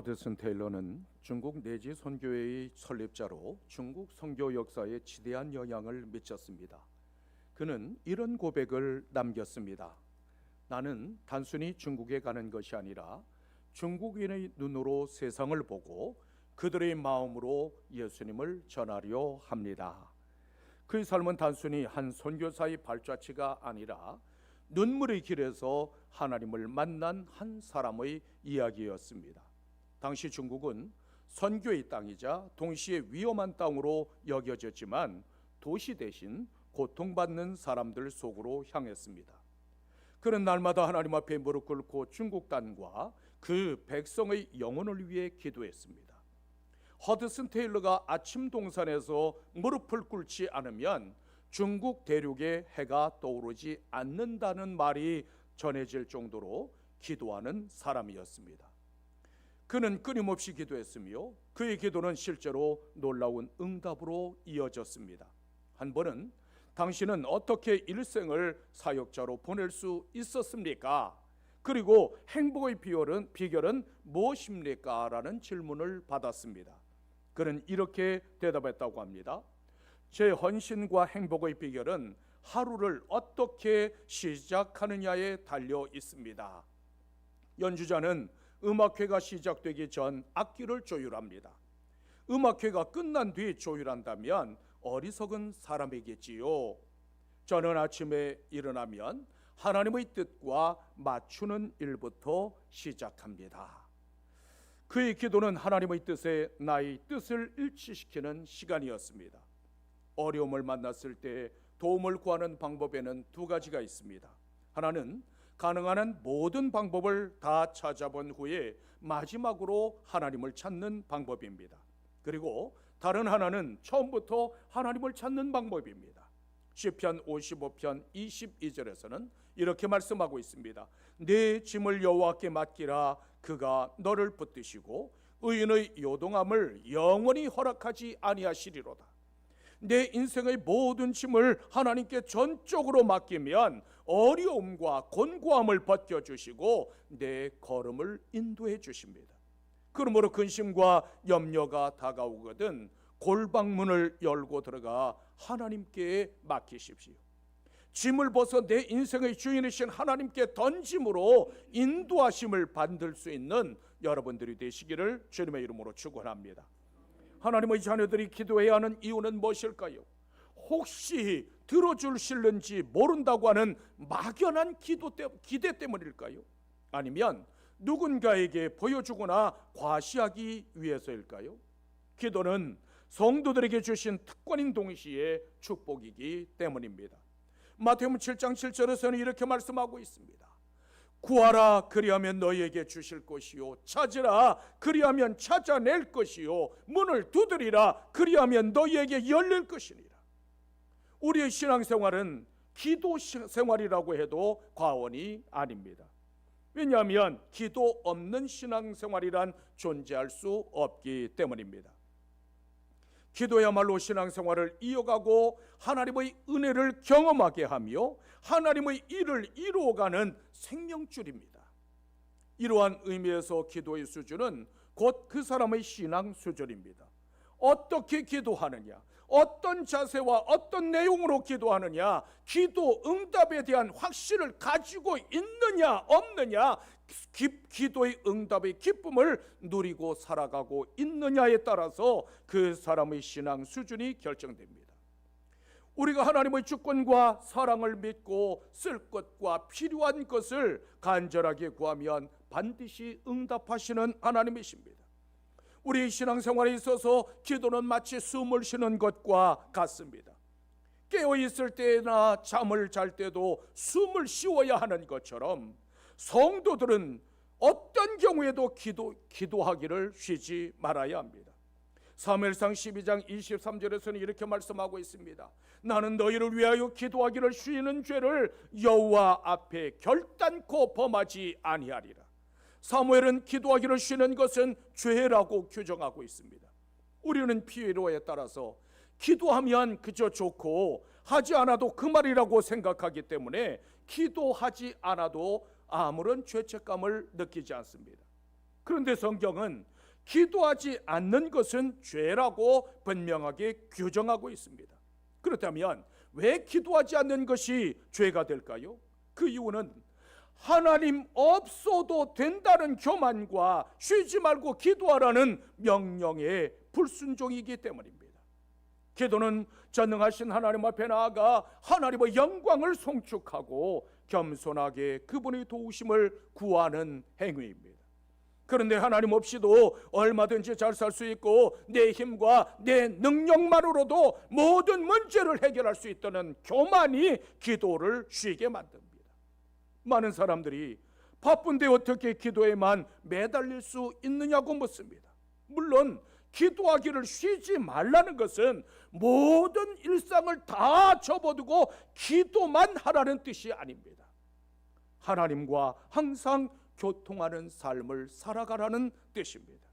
허드슨 테일러는 중국 내지 선교회의 설립자로 중국 선교 역사에 지대한 영향을 미쳤습니다. 그는 이런 고백을 남겼습니다. 나는 단순히 중국에 가는 것이 아니라 중국인의 눈으로 세상을 보고 그들의 마음으로 예수님을 전하려 합니다. 그의 삶은 단순히 한 선교사의 발자취가 아니라 눈물의 길에서 하나님을 만난 한 사람의 이야기였습니다. 당시 중국은 선교의 땅이자 동시에 위험한 땅으로 여겨졌지만 도시 대신 고통받는 사람들 속으로 향했습니다. 그는 날마다 하나님 앞에 무릎 꿇고 중국 땅과 그 백성의 영혼을 위해 기도했습니다. 허드슨 테일러가 아침 동산에서 무릎을 꿇지 않으면 중국 대륙에 해가 떠오르지 않는다는 말이 전해질 정도로 기도하는 사람이었습니다. 그는 끊임없이 기도했으며 그의 기도는 실제로 놀라운 응답으로 이어졌습니다. 한 번은 당신은 어떻게 일생을 사역자로 보낼 수 있었습니까? 그리고 행복의 비결은 무엇입니까? 라는 질문을 받았습니다. 그는 이렇게 대답했다고 합니다. 제 헌신과 행복의 비결은 하루를 어떻게 시작하느냐에 달려 있습니다. 연주자는 음악회가 시작되기 전 악기를 조율합니다. 음악회가 끝난 뒤 조율한다면 어리석은 사람이겠지요. 저는 아침에 일어나면 하나님의 뜻과 맞추는 일부터 시작합니다. 그의 기도는 하나님의 뜻에 나의 뜻을 일치시키는 시간이었습니다. 어려움을 만났을 때 도움을 구하는 방법에는 두 가지가 있습니다. 하나는 가능한 한 모든 방법을 다 찾아본 후에 마지막으로 하나님을 찾는 방법입니다. 그리고 다른 하나는 처음부터 하나님을 찾는 방법입니다. 시편 55편 22절에서는 이렇게 말씀하고 있습니다. 내 짐을 여호와께 맡기라. 그가 너를 붙드시고 의인의 요동함을 영원히 허락하지 아니하시리로다. 내 인생의 모든 짐을 하나님께 전적으로 맡기면 어려움과 곤고함을 벗겨주시고 내 걸음을 인도해 주십니다. 그러므로 근심과 염려가 다가오거든 골방문을 열고 들어가 하나님께 맡기십시오. 짐을 벗어 내 인생의 주인이신 하나님께 던짐으로 인도하심을 받을 수 있는 여러분들이 되시기를 주님의 이름으로 축원합니다. 하나님의 자녀들이 기도해야 하는 이유는 무엇일까요? 혹시 들어주실는지 모른다고 하는 막연한 기대 때문일까요? 아니면 누군가에게 보여주거나 과시하기 위해서일까요? 기도는 성도들에게 주신 특권인 동시에 축복이기 때문입니다. 마태복음 7장 7절에서는 이렇게 말씀하고 있습니다. 구하라 그리하면 너희에게 주실 것이요 찾으라 그리하면 찾아낼 것이요 문을 두드리라 그리하면 너희에게 열릴 것이니라. 우리의 신앙생활은 기도 생활이라고 해도 과언이 아닙니다. 왜냐하면 기도 없는 신앙생활이란 존재할 수 없기 때문입니다. 기도야말로 신앙생활을 이어가고 하나님의 은혜를 경험하게 하며 하나님의 일을 이루어가는 생명줄입니다. 이러한 의미에서 기도의 수준은 곧 그 사람의 신앙 수준입니다. 어떻게 기도하느냐, 어떤 자세와 어떤 내용으로 기도하느냐, 기도 응답에 대한 확신을 가지고 있느냐 없느냐, 기도의 응답의 기쁨을 누리고 살아가고 있느냐에 따라서 그 사람의 신앙 수준이 결정됩니다. 우리가 하나님의 주권과 사랑을 믿고 쓸 것과 필요한 것을 간절하게 구하면 반드시 응답하시는 하나님이십니다. 우리 신앙생활에 있어서 기도는 마치 숨을 쉬는 것과 같습니다. 깨어있을 때나 잠을 잘 때도 숨을 쉬어야 하는 것처럼 성도들은 어떤 경우에도 기도하기를 쉬지 말아야 합니다. 사무엘상 12장 23절에서는 이렇게 말씀하고 있습니다. 나는 너희를 위하여 기도하기를 쉬는 죄를 여호와 앞에 결단코 범하지 아니하리라. 사무엘은 기도하기를 쉬는 것은 죄라고 규정하고 있습니다. 우리는 피로에 따라서 기도하면 그저 좋고 하지 않아도 그 말이라고 생각하기 때문에 기도하지 않아도 아무런 죄책감을 느끼지 않습니다. 그런데 성경은 기도하지 않는 것은 죄라고 분명하게 규정하고 있습니다. 그렇다면 왜 기도하지 않는 것이 죄가 될까요? 그 이유는 하나님 없어도 된다는 교만과 쉬지 말고 기도하라는 명령에 불순종이기 때문입니다. 기도는 전능하신 하나님 앞에 나아가 하나님의 영광을 송축하고 겸손하게 그분의 도우심을 구하는 행위입니다. 그런데 하나님 없이도 얼마든지 잘 살 수 있고 내 힘과 내 능력만으로도 모든 문제를 해결할 수 있다는 교만이 기도를 쉬게 만듭니다. 많은 사람들이 바쁜데 어떻게 기도에만 매달릴 수 있느냐고 묻습니다. 물론 기도하기를 쉬지 말라는 것은 모든 일상을 다 접어두고 기도만 하라는 뜻이 아닙니다. 하나님과 항상 교통하는 삶을 살아가라는 뜻입니다.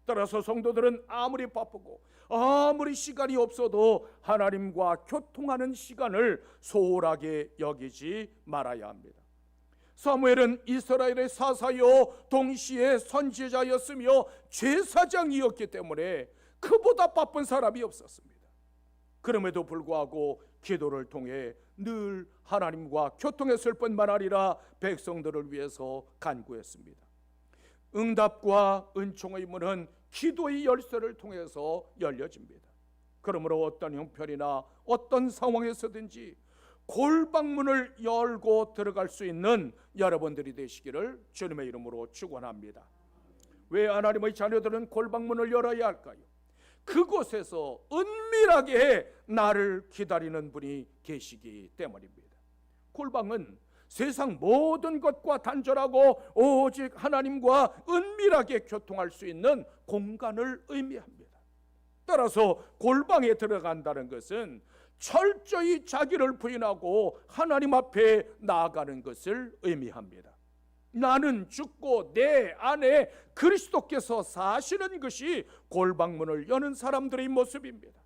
따라서 성도들은 아무리 바쁘고 아무리 시간이 없어도 하나님과 교통하는 시간을 소홀하게 여기지 말아야 합니다. 사무엘은 이스라엘의 사사요 동시에 선지자였으며 제사장이었기 때문에 그보다 바쁜 사람이 없었습니다. 그럼에도 불구하고 기도를 통해 늘 하나님과 교통했을 뿐만 아니라 백성들을 위해서 간구했습니다. 응답과 은총의 문은 기도의 열쇠를 통해서 열려집니다. 그러므로 어떤 형편이나 어떤 상황에서든지 골방문을 열고 들어갈 수 있는 여러분들이 되시기를 주님의 이름으로 축원합니다. 왜 하나님의 자녀들은 골방문을 열어야 할까요? 그곳에서 은밀하게 나를 기다리는 분이 계시기 때문입니다. 골방은 세상 모든 것과 단절하고 오직 하나님과 은밀하게 교통할 수 있는 공간을 의미합니다. 따라서 골방에 들어간다는 것은 철저히 자기를 부인하고 하나님 앞에 나아가는 것을 의미합니다. 나는 죽고 내 안에 그리스도께서 사시는 것이 골방문을 여는 사람들의 모습입니다.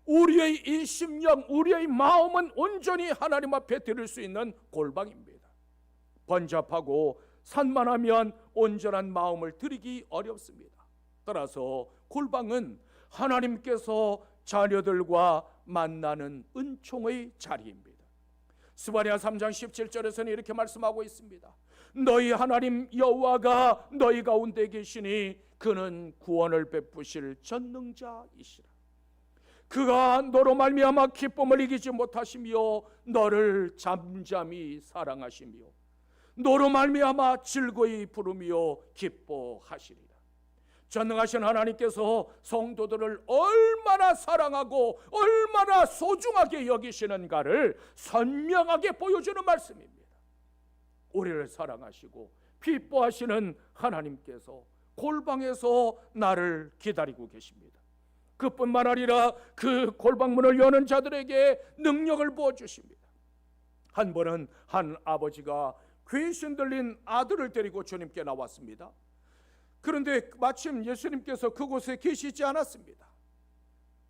우리의 이 심령, 우리의 마음은 온전히 하나님 앞에 드릴 수 있는 골방입니다. 번잡하고 산만하면 온전한 마음을 드리기 어렵습니다. 따라서 골방은 하나님께서 자녀들과 만나는 은총의 자리입니다. 스바냐 3장 17절에서는 이렇게 말씀하고 있습니다. 너희 하나님 여호와가 너희 가운데 계시니 그는 구원을 베푸실 전능자이시라. 그가 너로 말미암아 기쁨을 이기지 못하시며 너를 잠잠히 사랑하시며 너로 말미암아 즐거이 부르며 기뻐하시리라. 전능하신 하나님께서 성도들을 얼마나 사랑하고 얼마나 소중하게 여기시는가를 선명하게 보여주는 말씀입니다. 우리를 사랑하시고 기뻐하시는 하나님께서 골방에서 나를 기다리고 계십니다. 그뿐만 아니라 그 골방문을 여는 자들에게 능력을 부어주십니다. 한 번은 한 아버지가 귀신 들린 아들을 데리고 주님께 나왔습니다. 그런데 마침 예수님께서 그곳에 계시지 않았습니다.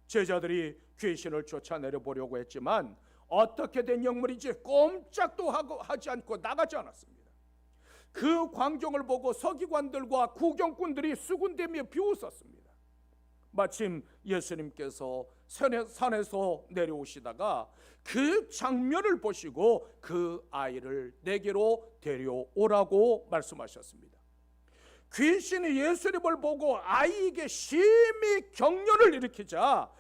제자들이 귀신을 쫓아내려 보려고 했지만 어떻게 된 영물인지 꼼짝도 하지 않고 나가지 않았습니다. 그 광경을 보고 서기관들과 구경꾼들이 수군대며 비웃었습니다. 마침 예수님께서 산에서 내려오시다가 그 장면을 보시고 그 아이를 내게로 데려오라고 말씀하셨습니다. 귀신이 예수님을 보고 아이에게 심히 경련을 일으키자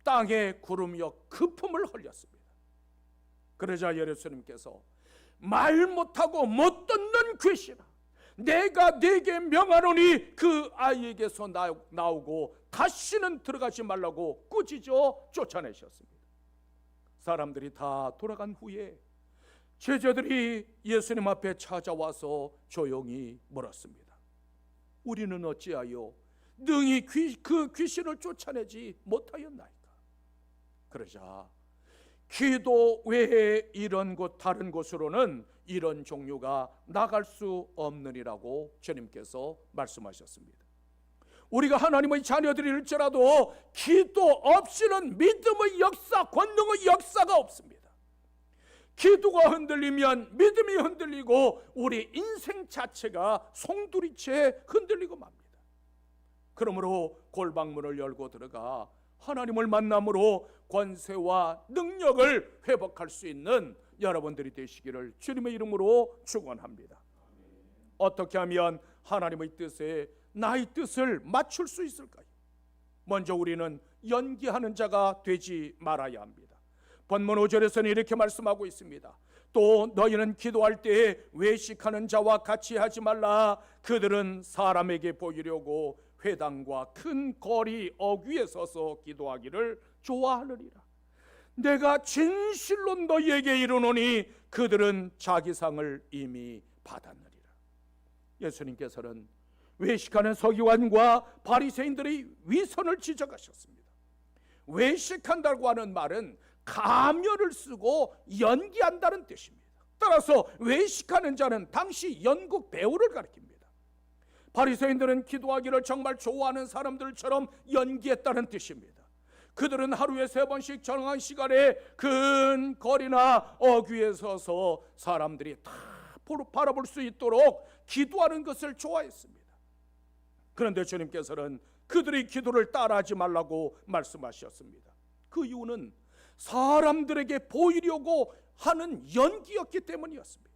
땅에 구름이여 거품을 흘렸습니다. 그러자 예수님께서 말 못하고 못 듣는 귀신아, 내가 네게 명하노니 그 아이에게서 나오고 다시는 들어가지 말라고 꾸짖어 쫓아내셨습니다. 사람들이 다 돌아간 후에 제자들이 예수님 앞에 찾아와서 조용히 물었습니다. 우리는 어찌하여 능히 그 귀신을 쫓아내지 못하였나이까? 그러자 기도 외에 이런 곳 다른 곳으로는 이런 종류가 나갈 수 없느니라고 주님께서 말씀하셨습니다. 우리가 하나님의 자녀들일지라도 기도 없이는 믿음의 역사, 권능의 역사가 없습니다. 기도가 흔들리면 믿음이 흔들리고 우리 인생 자체가 송두리째 흔들리고 맙니다. 그러므로 골방문을 열고 들어가 하나님을 만남으로 권세와 능력을 회복할 수 있는 여러분들이 되시기를 주님의 이름으로 축원합니다. 어떻게 하면 하나님의 뜻에 나의 뜻을 맞출 수 있을까요? 먼저 우리는 연기하는 자가 되지 말아야 합니다. 본문 5절에서는 이렇게 말씀하고 있습니다. 또 너희는 기도할 때에 외식하는 자와 같이 하지 말라. 그들은 사람에게 보이려고 회당과 큰 거리 어귀에 서서 기도하기를 좋아하느니라. 내가 진실로 너희에게 이르노니 그들은 자기 상을 이미 받았느니라. 예수님께서는 외식하는 서기관과 바리새인들의 위선을 지적하셨습니다. 외식한다고 하는 말은 가면을 쓰고 연기한다는 뜻입니다. 따라서 외식하는 자는 당시 연극 배우를 가리킵니다. 바리새인들은 기도하기를 정말 좋아하는 사람들처럼 연기했다는 뜻입니다. 그들은 하루에 3번씩 정한 시간에 큰 거리나 어귀에 서서 사람들이 다 바라볼 수 있도록 기도하는 것을 좋아했습니다. 그런데 주님께서는 그들의 기도를 따라하지 말라고 말씀하셨습니다. 그 이유는 사람들에게 보이려고 하는 연기였기 때문이었습니다.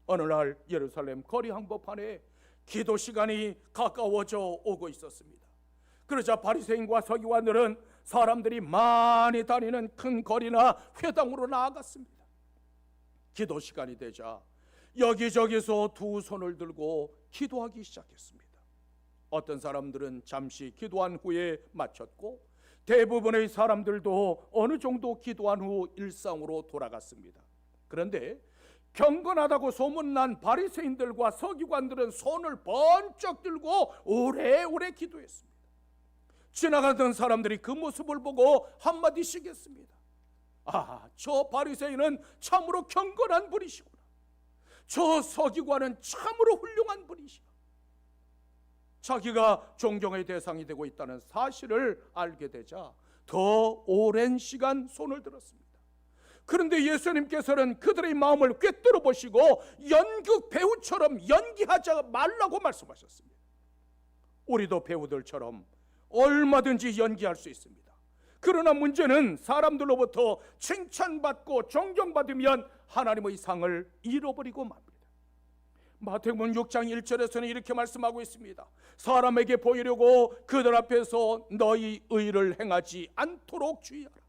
어느 날 예루살렘 거리 한복판에 기도 시간이 가까워져 오고 있었습니다. 그러자 바리새인과 서기관들은 사람들이 많이 다니는 큰 거리나 회당으로 나아갔습니다. 기도 시간이 되자 여기저기서 두 손을 들고 기도하기 시작했습니다. 어떤 사람들은 잠시 기도한 후에 마쳤고 대부분의 사람들도 어느 정도 기도한 후 일상으로 돌아갔습니다. 그런데 경건하다고 소문난 바리새인들과 서기관들은 손을 번쩍 들고 오래오래 기도했습니다. 지나가던 사람들이 그 모습을 보고 한마디씩 했습니다. 아, 저 바리새인은 참으로 경건한 분이시구나. 저 서기관은 참으로 훌륭한 분이시구나. 자기가 존경의 대상이 되고 있다는 사실을 알게 되자 더 오랜 시간 손을 들었습니다. 그런데 예수님께서는 그들의 마음을 꿰뚫어 보시고 연극 배우처럼 연기하지 말라고 말씀하셨습니다. 우리도 배우들처럼 얼마든지 연기할 수 있습니다. 그러나 문제는 사람들로부터 칭찬받고 존경받으면 하나님의 상을 잃어버리고 맙니다. 마태복음 6장 1절에서는 이렇게 말씀하고 있습니다. 사람에게 보이려고 그들 앞에서 너희 의를 행하지 않도록 주의하라.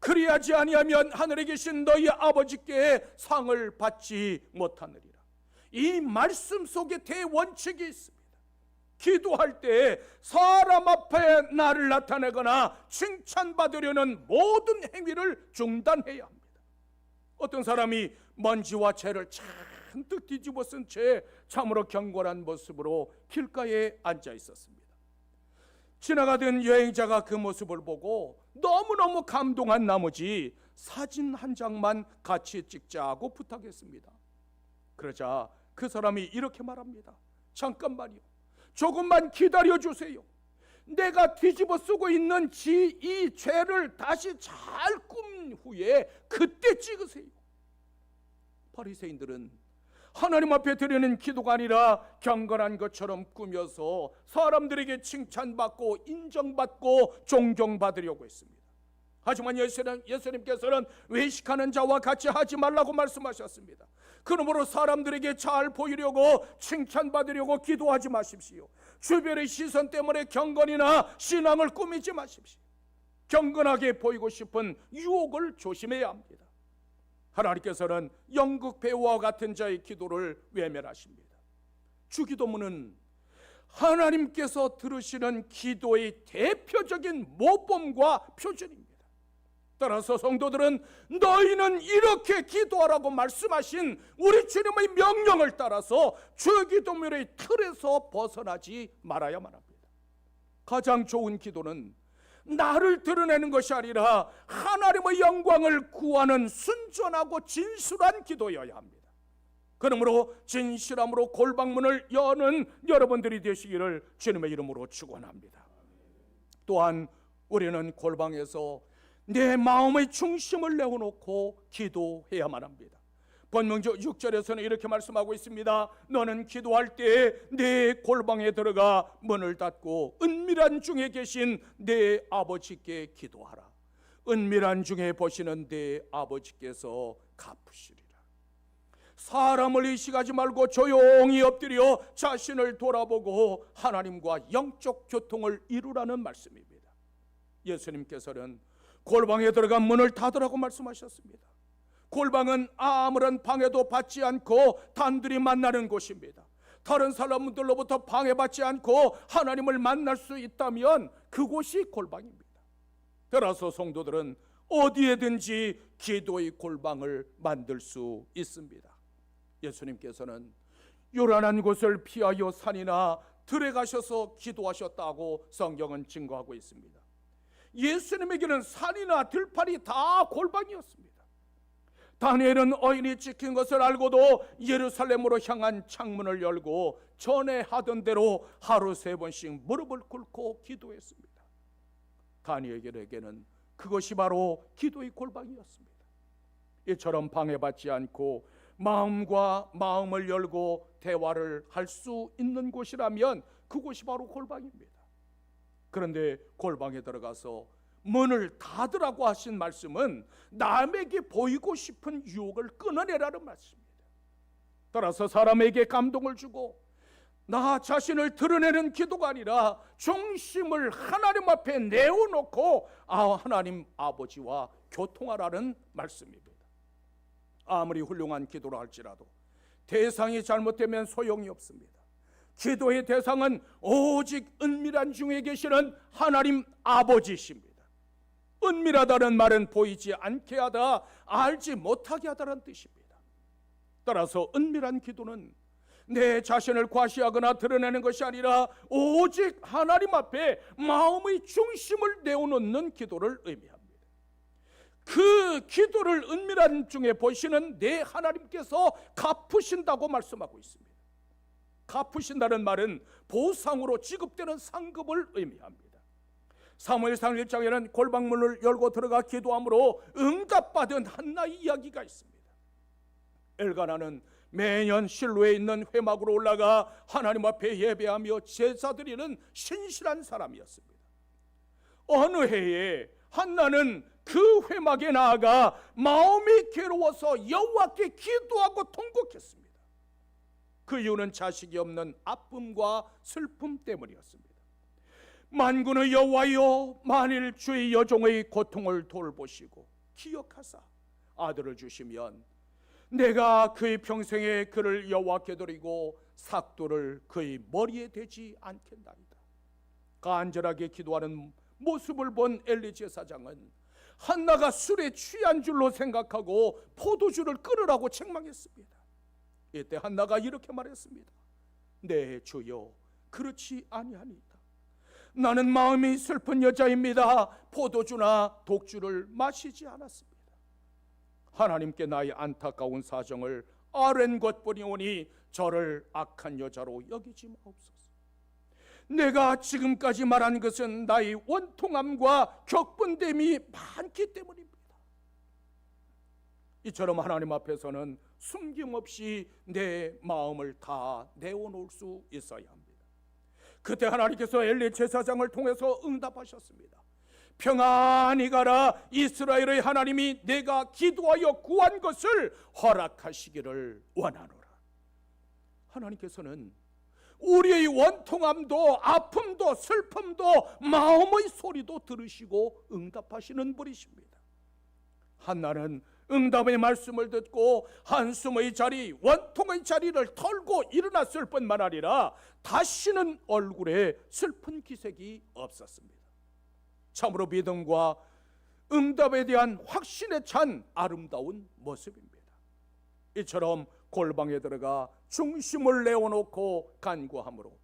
그리하지 아니하면 하늘에 계신 너희 아버지께 상을 받지 못하느니라. 이 말씀 속에 대원칙이 있습니다. 기도할 때 사람 앞에 나를 나타내거나 칭찬받으려는 모든 행위를 중단해야 합니다. 어떤 사람이 먼지와 재를 잔뜩 뒤집어 쓴 채 참으로 경건한 모습으로 길가에 앉아 있었습니다. 지나가던 여행자가 그 모습을 보고 너무너무 감동한 나머지 사진 한 장만 같이 찍자고 부탁했습니다. 그러자 그 사람이 이렇게 말합니다. 잠깐만요. 조금만 기다려 주세요. 내가 뒤집어 쓰고 있는 이 죄를 다시 잘 꾼 후에 그때 찍으세요. 바리새인들은 하나님 앞에 드리는 기도가 아니라 경건한 것처럼 꾸며서 사람들에게 칭찬받고 인정받고 존경받으려고 했습니다. 하지만 예수님께서는 외식하는 자와 같이 하지 말라고 말씀하셨습니다. 그러므로 사람들에게 잘 보이려고 칭찬받으려고 기도하지 마십시오. 주변의 시선 때문에 경건이나 신앙을 꾸미지 마십시오. 경건하게 보이고 싶은 유혹을 조심해야 합니다. 하나님께서는 연극 배우와 같은 자의 기도를 외면하십니다. 주기도문은 하나님께서 들으시는 기도의 대표적인 모범과 표준입니다. 따라서 성도들은 너희는 이렇게 기도하라고 말씀하신 우리 주님의 명령을 따라서 주기도문의 틀에서 벗어나지 말아야만 합니다. 가장 좋은 기도는 나를 드러내는 것이 아니라 하나님의 영광을 구하는 순전하고 진실한 기도여야 합니다. 그러므로 진실함으로 골방문을 여는 여러분들이 되시기를 주님의 이름으로 축원합니다. 또한 우리는 골방에서 내 마음의 중심을 내어놓고 기도해야만 합니다. 본문 6절에서는 이렇게 말씀하고 있습니다. 너는 기도할 때 내 골방에 들어가 문을 닫고 은밀한 중에 계신 내 아버지께 기도하라. 은밀한 중에 보시는 내 아버지께서 갚으시리라. 사람을 의식하지 말고 조용히 엎드려 자신을 돌아보고 하나님과 영적 교통을 이루라는 말씀입니다. 예수님께서는 골방에 들어가 문을 닫으라고 말씀하셨습니다. 골방은 아무런 방해도 받지 않고 단둘이 만나는 곳입니다. 다른 사람들로부터 방해받지 않고 하나님을 만날 수 있다면 그곳이 골방입니다. 따라서 성도들은 어디에든지 기도의 골방을 만들 수 있습니다. 예수님께서는 요란한 곳을 피하여 산이나 들에 가셔서 기도하셨다고 성경은 증거하고 있습니다. 예수님에게는 산이나 들판이 다 골방이었습니다. 다니엘은 어인이 찍힌 것을 알고도 예루살렘으로 향한 창문을 열고 전에 하던 대로 하루 3번씩 무릎을 꿇고 기도했습니다. 다니엘에게는 그것이 바로 기도의 골방이었습니다. 이처럼 방해받지 않고 마음과 마음을 열고 대화를 할 수 있는 곳이라면 그곳이 바로 골방입니다. 그런데 골방에 들어가서 문을 닫으라고 하신 말씀은 남에게 보이고 싶은 유혹을 끊어내라는 말씀입니다. 따라서 사람에게 감동을 주고 나 자신을 드러내는 기도가 아니라 중심을 하나님 앞에 내어놓고 하나님 아버지와 교통하라는 말씀입니다. 아무리 훌륭한 기도를 할지라도 대상이 잘못되면 소용이 없습니다. 기도의 대상은 오직 은밀한 중에 계시는 하나님 아버지십니다. 은밀하다는 말은 보이지 않게 하다, 알지 못하게 하다는 뜻입니다. 따라서 은밀한 기도는 내 자신을 과시하거나 드러내는 것이 아니라 오직 하나님 앞에 마음의 중심을 내어놓는 기도를 의미합니다. 그 기도를 은밀한 중에 보시는 내 하나님께서 갚으신다고 말씀하고 있습니다. 갚으신다는 말은 보상으로 지급되는 상급을 의미합니다. 사무엘상 1장에는 골방문을 열고 들어가 기도함으로 응답받은 한나의 이야기가 있습니다. 엘가나는 매년 실로에 있는 회막으로 올라가 하나님 앞에 예배하며 제사드리는 신실한 사람이었습니다. 어느 해에 한나는 그 회막에 나아가 마음이 괴로워서 여호와께 기도하고 통곡했습니다. 그 이유는 자식이 없는 아픔과 슬픔 때문이었습니다. 만군의 여호와여, 만일 주의 여종의 고통을 돌보시고 기억하사 아들을 주시면 내가 그의 평생에 그를 여호와께 드리고 삭도를 그의 머리에 대지 않겠나이다. 간절하게 기도하는 모습을 본 엘리 제사장은 한나가 술에 취한 줄로 생각하고 포도주를 끊으라고 책망했습니다. 이때 한나가 이렇게 말했습니다. 네 주여, 그렇지 아니하니이다. 나는 마음이 슬픈 여자입니다. 포도주나 독주를 마시지 않았습니다. 하나님께 나의 안타까운 사정을 아뢰는 것뿐이오니 저를 악한 여자로 여기지 마옵소서. 내가 지금까지 말한 것은 나의 원통함과 격분됨이 많기 때문입니다. 이처럼 하나님 앞에서는 숨김없이 내 마음을 다 내어놓을 수 있어야 합니다. 그때 하나님께서 엘리 제사장을 통해서 응답하셨습니다. 평안히 가라, 이스라엘의 하나님이 내가 기도하여 구한 것을 허락하시기를 원하노라. 하나님께서는 우리의 원통함도 아픔도 슬픔도 마음의 소리도 들으시고 응답하시는 분이십니다. 한나는 응답의 말씀을 듣고 한숨의 자리, 원통의 자리를 털고 일어났을 뿐만 아니라 다시는 얼굴에 슬픈 기색이 없었습니다. 참으로 믿음과 응답에 대한 확신에 찬 아름다운 모습입니다. 이처럼 골방에 들어가 중심을 내어놓고 간구함으로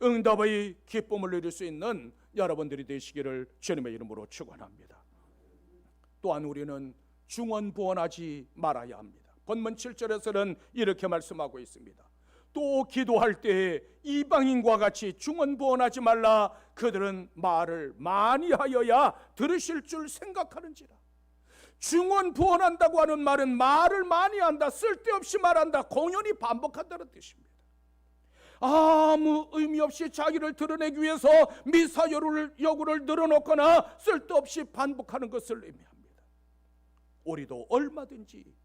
응답의 기쁨을 누릴 수 있는 여러분들이 되시기를 주님의 이름으로 축원합니다. 또한 우리는 중언부언하지 말아야 합니다. 본문 7절에서는 이렇게 말씀하고 있습니다. 또 기도할 때에 이방인과 같이 중언부언하지 말라. 그들은 말을 많이 하여야 들으실 줄 생각하는지라. 중언부언한다고 하는 말은 말을 많이 한다, 쓸데없이 말한다, 공연히 반복한다는 뜻입니다. 아무 의미 없이 자기를 드러내기 위해서 미사여구를 늘어놓거나 쓸데없이 반복하는 것을 의미합니다. 우리도 얼마든지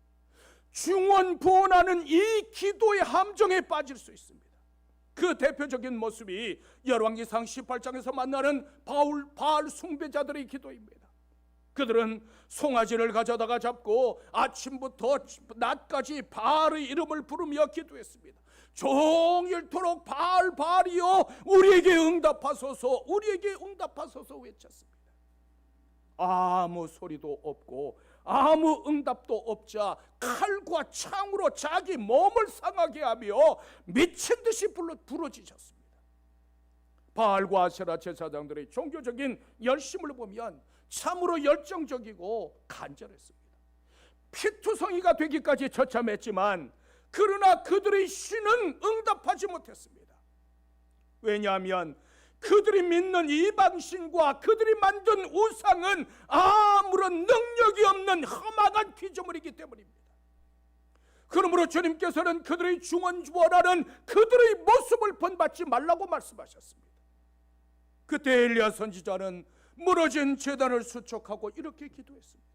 중언부언하는 이 기도의 함정에 빠질 수 있습니다. 그 대표적인 모습이 열왕기상 18장에서 만나는 바알 숭배자들의 기도입니다. 그들은 송아지를 가져다가 잡고 아침부터 낮까지 바알의 이름을 부르며 기도했습니다. 종일토록 바알이여 우리에게 응답하소서, 우리에게 응답하소서 외쳤습니다. 아무 소리도 없고 아무 응답도 없자 칼과 창으로 자기 몸을 상하게 하며 미친 듯이 부러지셨습니다. 바알과 아세라 제사장들의 종교적인 열심을 보면 참으로 열정적이고 간절했습니다. 피투성이가 되기까지 처참했지만 그러나 그들의 신은 응답하지 못했습니다. 왜냐하면 그들이 믿는 이방신과 그들이 만든 우상은 아무런 능력이 없는 험악한 피조물이기 때문입니다. 그러므로 주님께서는 그들의 중언부언하는 그들의 모습을 본받지 말라고 말씀하셨습니다. 그때 엘리야 선지자는 무너진 제단을 수축하고 이렇게 기도했습니다.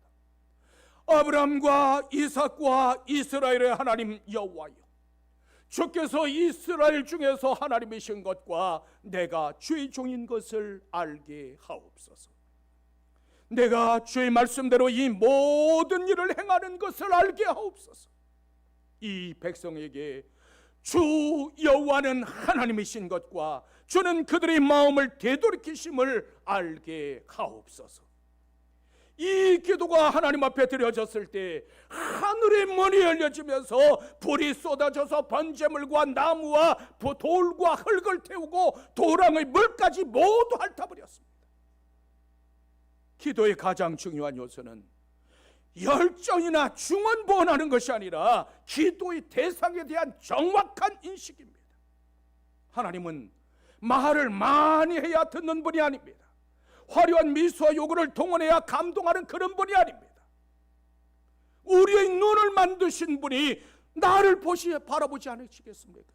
아브라함과 이삭과 이스라엘의 하나님 여호와여, 주께서 이스라엘 중에서 하나님이신 것과 내가 주의 종인 것을 알게 하옵소서. 내가 주의 말씀대로 이 모든 일을 행하는 것을 알게 하옵소서. 이 백성에게 주 여호와는 하나님이신 것과 주는 그들의 마음을 되돌이키심을 알게 하옵소서. 이 기도가 하나님 앞에 드려졌을 때 하늘의 문이 열려지면서 불이 쏟아져서 번제물과 나무와 돌과 흙을 태우고 도랑의 물까지 모두 핥아버렸습니다. 기도의 가장 중요한 요소는 열정이나 중언부언하는 것이 아니라 기도의 대상에 대한 정확한 인식입니다. 하나님은 말을 많이 해야 듣는 분이 아닙니다. 화려한 미소와 요구를 동원해야 감동하는 그런 분이 아닙니다. 우리의 눈을 만드신 분이 나를 바라보지 않으시겠습니까?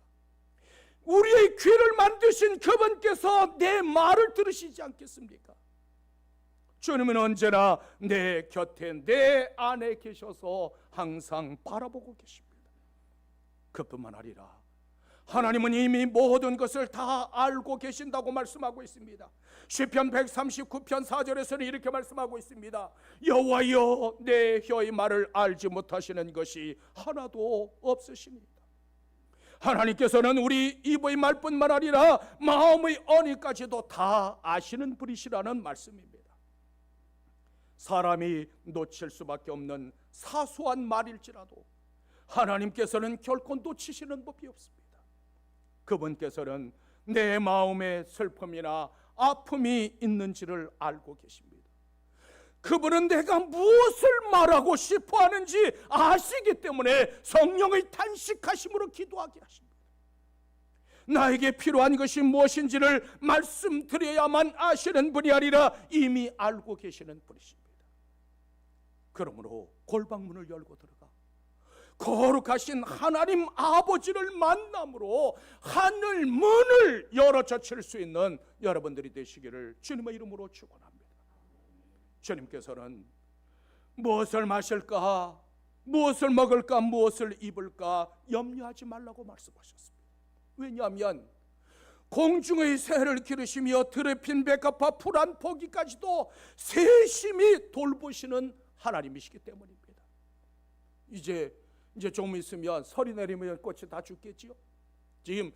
우리의 귀를 만드신 그분께서 내 말을 들으시지 않겠습니까? 주님은 언제나 내 곁에 내 안에 계셔서 항상 바라보고 계십니다. 그뿐만 아니라 하나님은 이미 모든 것을 다 알고 계신다고 말씀하고 있습니다. 시편 139편 4절에서는 이렇게 말씀하고 있습니다. 여호와여, 내 혀의 말을 알지 못하시는 것이 하나도 없으십니다. 하나님께서는 우리 입의 말뿐만 아니라 마음의 언의까지도 다 아시는 분이시라는 말씀입니다. 사람이 놓칠 수밖에 없는 사소한 말일지라도 하나님께서는 결코 놓치시는 법이 없습니다. 그분께서는 내 마음에 슬픔이나 아픔이 있는지를 알고 계십니다. 그분은 내가 무엇을 말하고 싶어 하는지 아시기 때문에 성령의 탄식하심으로 기도하게 하십니다. 나에게 필요한 것이 무엇인지를 말씀드려야만 아시는 분이 아니라 이미 알고 계시는 분이십니다. 그러므로 골방문을 열고 들어가 거룩하신 하나님 아버지를 만남으로 하늘 문을 열어 젖힐 수 있는 여러분들이 되시기를 주님의 이름으로 축원합니다. 주님께서는 무엇을 마실까, 무엇을 먹을까, 무엇을 입을까 염려하지 말라고 말씀하셨습니다. 왜냐하면 공중의 새를 기르시며 들에 핀 백합화 푸른 포기까지도 세심히 돌보시는 하나님이시기 때문입니다. 이제 좀 있으면 설이 내리면 꽃이 다 죽겠지요. 지금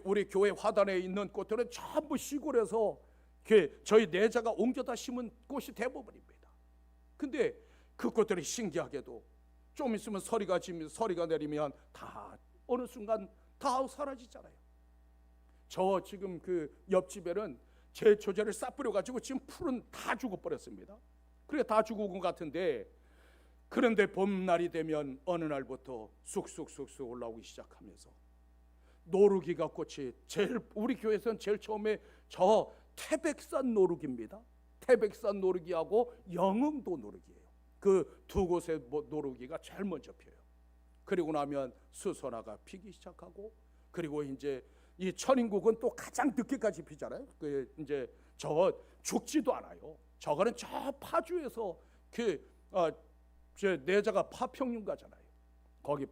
우리 교회 화단에 있는 꽃들은 전부 시골에서 저희 내자가 옮겨다 심은 꽃이 대부분입니다. 근데 그 꽃들이 신기하게도 좀 있으면 서리가 내리면 다 어느 순간 다 사라지잖아요. 저 지금 그 옆집에는 제 조제를 싹 뿌려가지고 지금 풀은 다 죽어버렸습니다. 그래 다 죽은 것 같은데, 그런데 봄날이 되면 어느 날부터 쑥쑥 올라오기 시작하면서 노루기가 꽃이 우리 교회에서는 제일 처음에 저 태백산 노루기입니다. 태백산 노루기하고 영흥도 노루기예요. 그 두 곳에 노루기가 제일 먼저 펴요. 그리고 나면 수선화가 피기 시작하고, 그리고 이제 이 천인국은 또 가장 늦게까지 피잖아요. 그 이제 저 죽지도 않아요. 저거는 저 파주에서 제 내자가 파평윤 가잖아요. 거기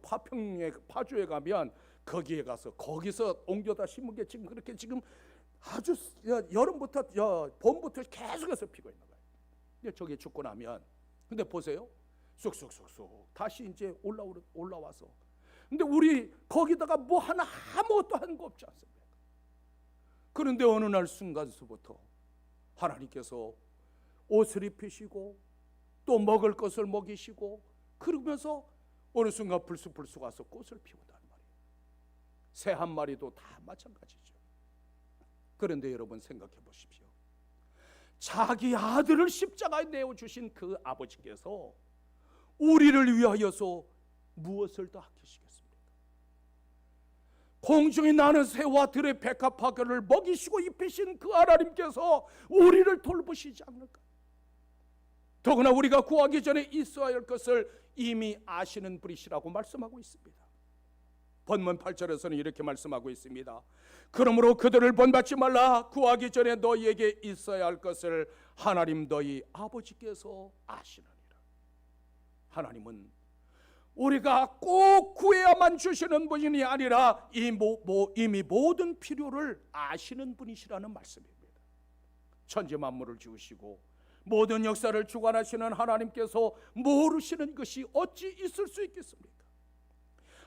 파주에 가면 거기에 가서 거기서 옮겨다 심은 게 지금 그렇게 지금 아주 여름부터 봄부터 계속해서 피고 있는 거예요. 근데 저기 죽고 나면, 근데 보세요, 쑥쑥쑥쑥 다시 이제 올라와서, 근데 우리 거기다가 뭐 하나 아무것도 한 거 없지 않습니까? 그런데 어느 날 순간서부터 하나님께서 옷을 입히시고 또 먹을 것을 먹이시고, 그러면서 어느 순간 불쑥불쑥 와서 꽃을 피운다는 말이에요. 새 한 마리도 다 마찬가지죠. 그런데 여러분 생각해 보십시오. 자기 아들을 십자가에 내어주신 그 아버지께서 우리를 위하여서 무엇을 더 아끼시겠습니까? 공중에 나는 새와 들의 백합화교를 먹이시고 입히신 그 하나님께서 우리를 돌보시지 않을까? 더구나 우리가 구하기 전에 있어야 할 것을 이미 아시는 분이시라고 말씀하고 있습니다. 본문 8절에서는 이렇게 말씀하고 있습니다. 그러므로 그들을 본받지 말라. 구하기 전에 너희에게 있어야 할 것을 하나님 너희 아버지께서 아시느니라. 하나님은 우리가 꼭 구해야만 주시는 분이 아니라 이미 모든 필요를 아시는 분이시라는 말씀입니다. 천지 만물을 지으시고 모든 역사를 주관하시는 하나님께서 모르시는 것이 어찌 있을 수 있겠습니까?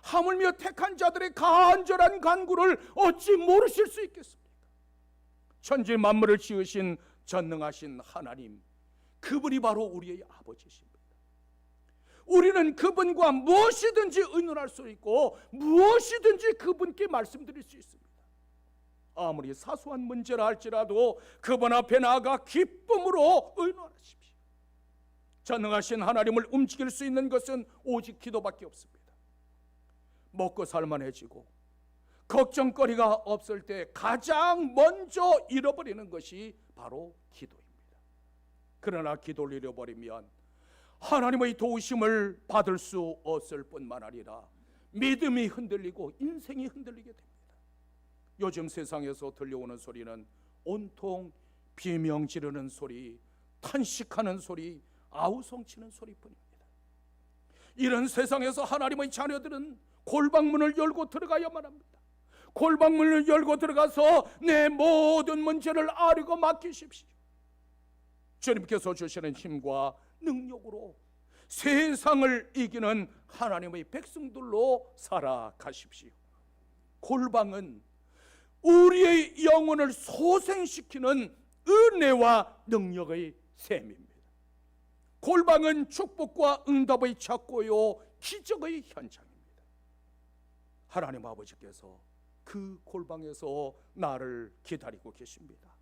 하물며 택한 자들의 간절한 간구를 어찌 모르실 수 있겠습니까? 천지 만물을 지으신 전능하신 하나님, 그분이 바로 우리의 아버지십니다. 우리는 그분과 무엇이든지 의논할 수 있고 무엇이든지 그분께 말씀드릴 수 있습니다. 아무리 사소한 문제라 할지라도 그분 앞에 나아가 기쁨으로 의논하십시오. 전능하신 하나님을 움직일 수 있는 것은 오직 기도밖에 없습니다. 먹고 살만해지고 걱정거리가 없을 때 가장 먼저 잃어버리는 것이 바로 기도입니다. 그러나 기도를 잃어버리면 하나님의 도우심을 받을 수 없을 뿐만 아니라 믿음이 흔들리고 인생이 흔들리게 됩니다. 요즘 세상에서 들려오는 소리는 온통 비명 지르는 소리, 탄식하는 소리, 아우성치는 소리뿐입니다. 이런 세상에서 하나님의 자녀들은 골방문을 열고 들어가야만 합니다. 골방문을 열고 들어가서 내 모든 문제를 아뢰고 맡기십시오. 주님께서 주시는 힘과 능력으로 세상을 이기는 하나님의 백성들로 살아가십시오. 골방은 우리의 영혼을 소생시키는 은혜와 능력의 셈입니다. 골방은 축복과 응답의 착고요 기적의 현장입니다. 하나님 아버지께서 그 골방에서 나를 기다리고 계십니다.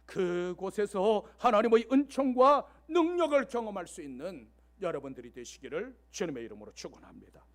그곳에서 하나님의 은총과 능력을 경험할 수 있는 여러분들이 되시기를 주님의 이름으로 축원합니다.